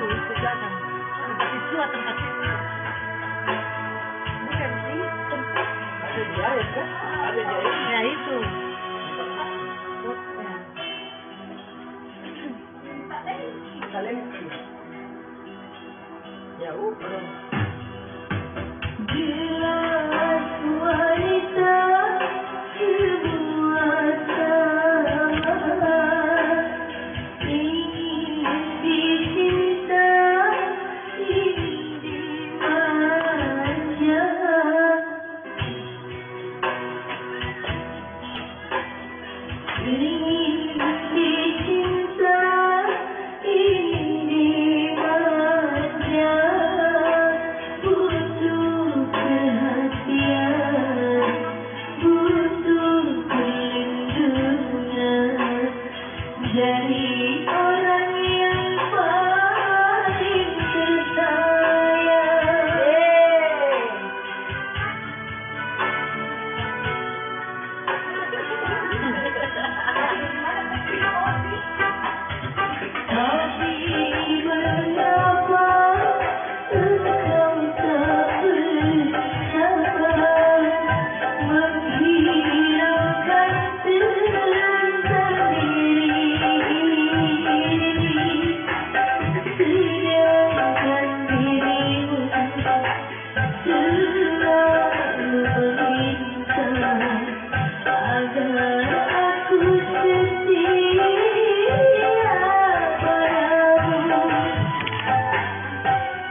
di belakang. Dijual tempat itu. Bukan sih? Ada di air kan? Ada di air. Ya itu. Kalian ya udah. Jelas wanita semua sama, ingin dicinta, ingin dimanja. Ingin dicinta, ingin dimanja, butuh perhatian, butuh perlindungan dari orang yang paling tersayang. Tapi mengapa engkau tak bersabar menghilangkan terang diri, sedangkan dirimu selalu meminta agar aku setia padamu.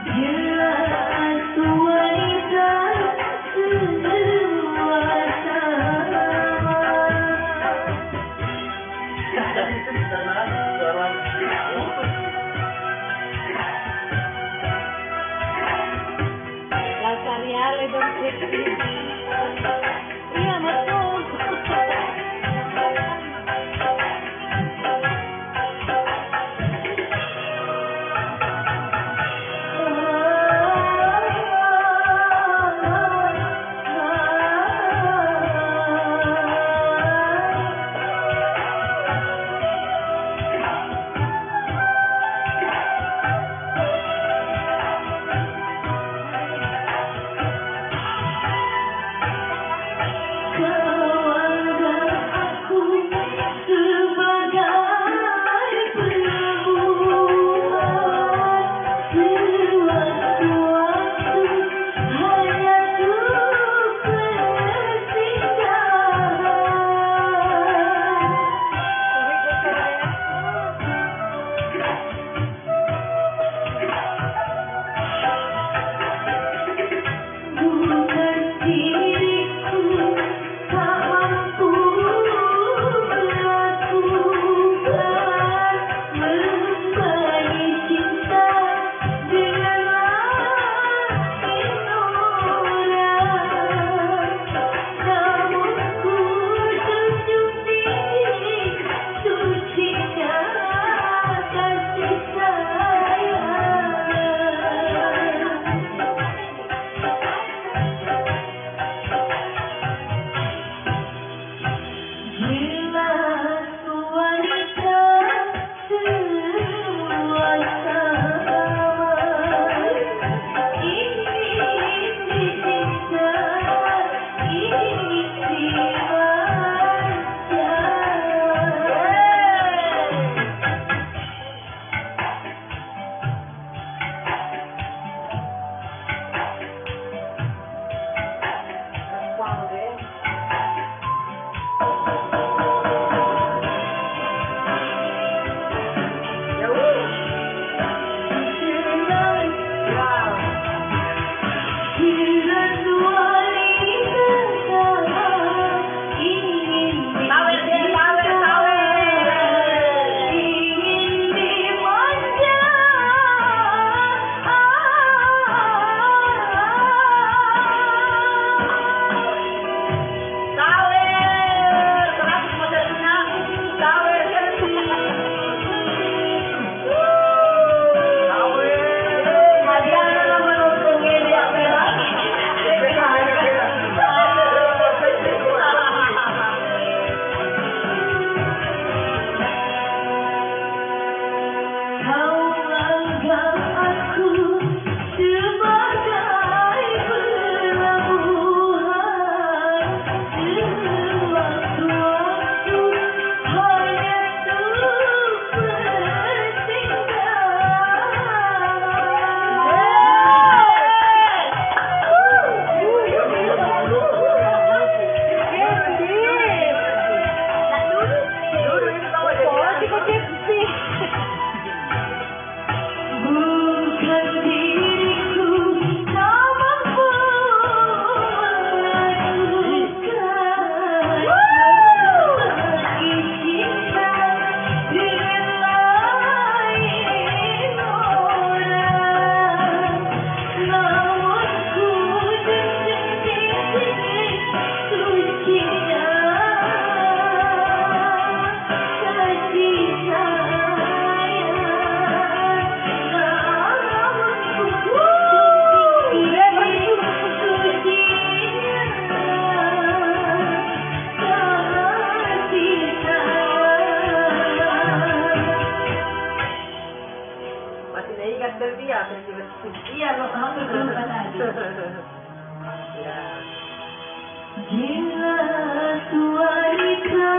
Jelas wanita semua sama. La Sariale Don Setti. Iya, betul. Festival dia, festival. Iya, lo kamu belum tadi. Ya. Jelas wanita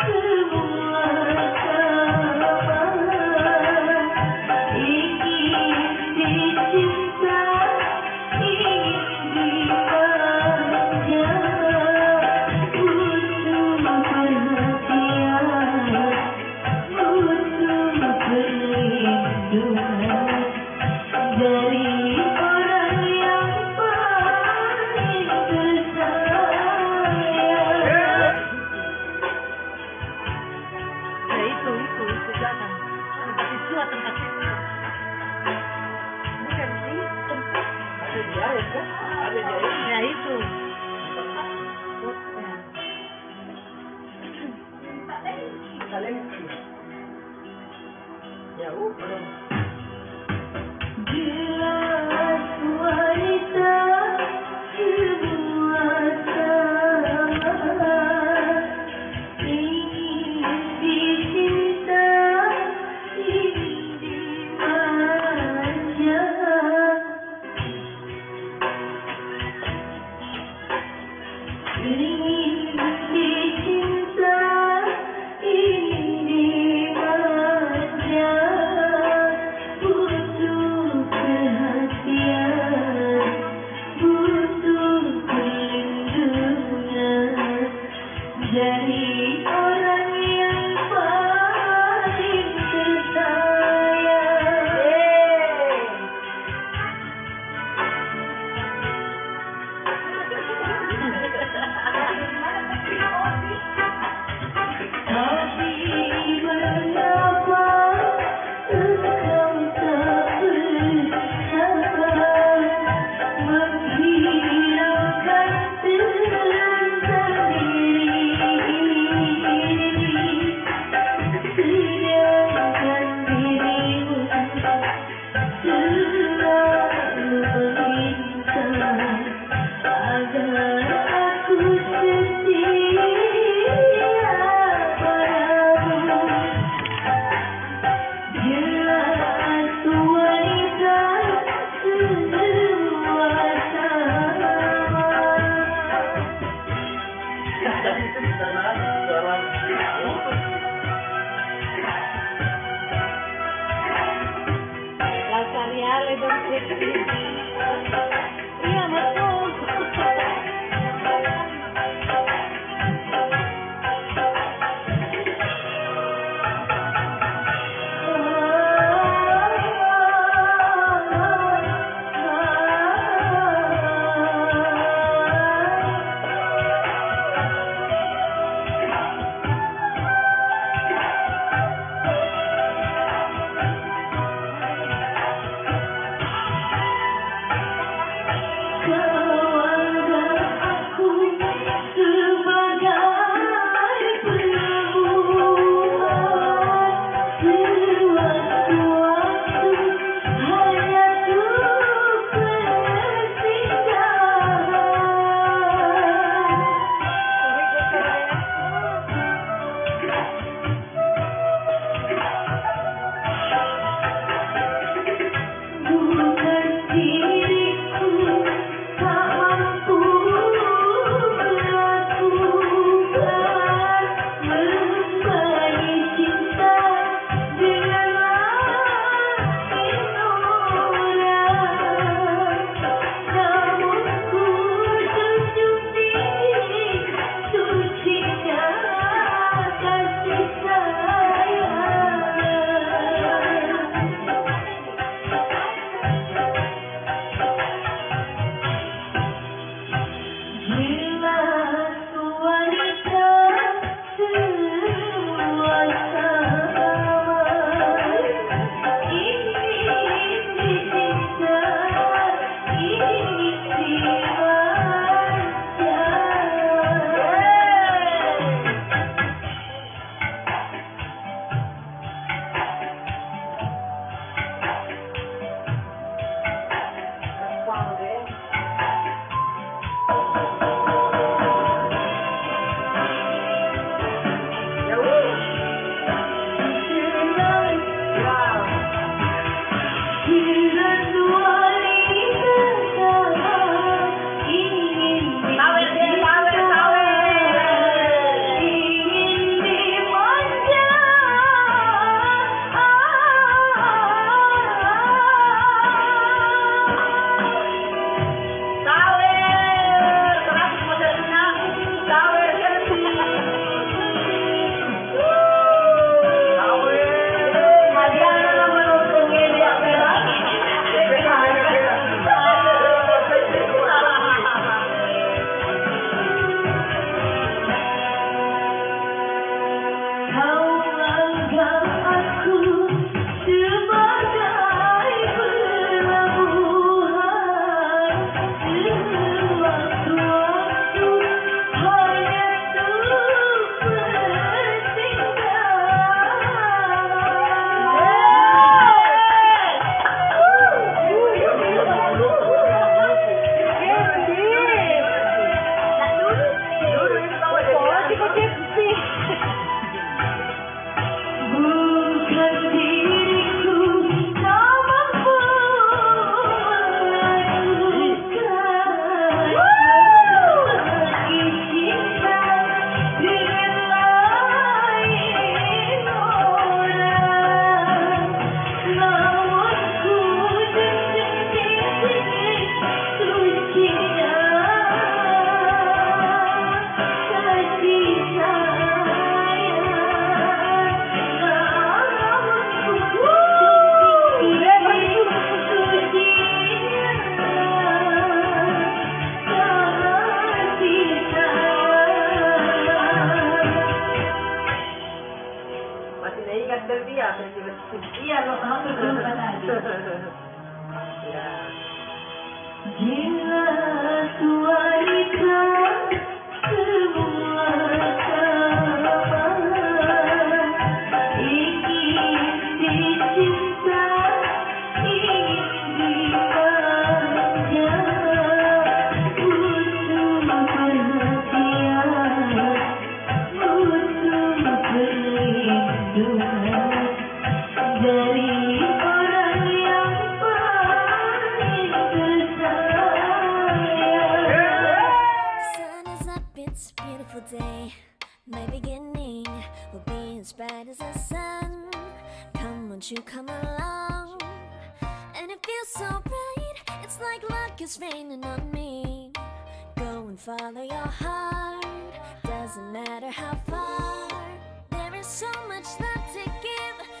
semua sama, ingin dicinta, ingin dimanja, butuh perhatian, butuh perlindungan dari orang yang paling tersayang. Ya itu belakang. Itu tempat itu. Bukan sih? Ada dia ya kan? Ada dia ya. Ya itu. Talenti. Ya udah. Jelas wanita semua sama, ingin dicinta, ingin dimanja, ingin dicinta, ingin dimanja, butuh perhatian, butuh perlindungan dari orang yang paling tersayang. Tapi mengapa engkau tak bersabar menghilangkan sendiri, sedangkan dirimu selalu meminta agar aku setia padamu. Jelas wanita semua sama. La Cariale Don Setti. Iya betul. jelas wanita ingin Sawer dia, sawer, sawer. ingin dimanja. Sawer, terus modelnya sawer. Mariana lang manutong ini ang pera. Kau anggap aku sebagai pelabuhan sewaktu-waktu hanya untuk bukan diriku tak mampu melakukan cinta dengan lain orang, namun ku sucinya kasih sayang. Masih naikat terbiak, Iya, lo kamu belum tadi. Ya. Jelas wanita semua sama, ingin dicinta, ingin dimanja, butuh perhatian, butuh perlindungan dari orang yang paling tersayang. Sun is up, it's a beautiful day. My beginning will be as bright as the sun. Come, won't you come along? And it feels so bright, it's like luck is raining on me. Go and follow your heart, doesn't matter how far. There is so much love to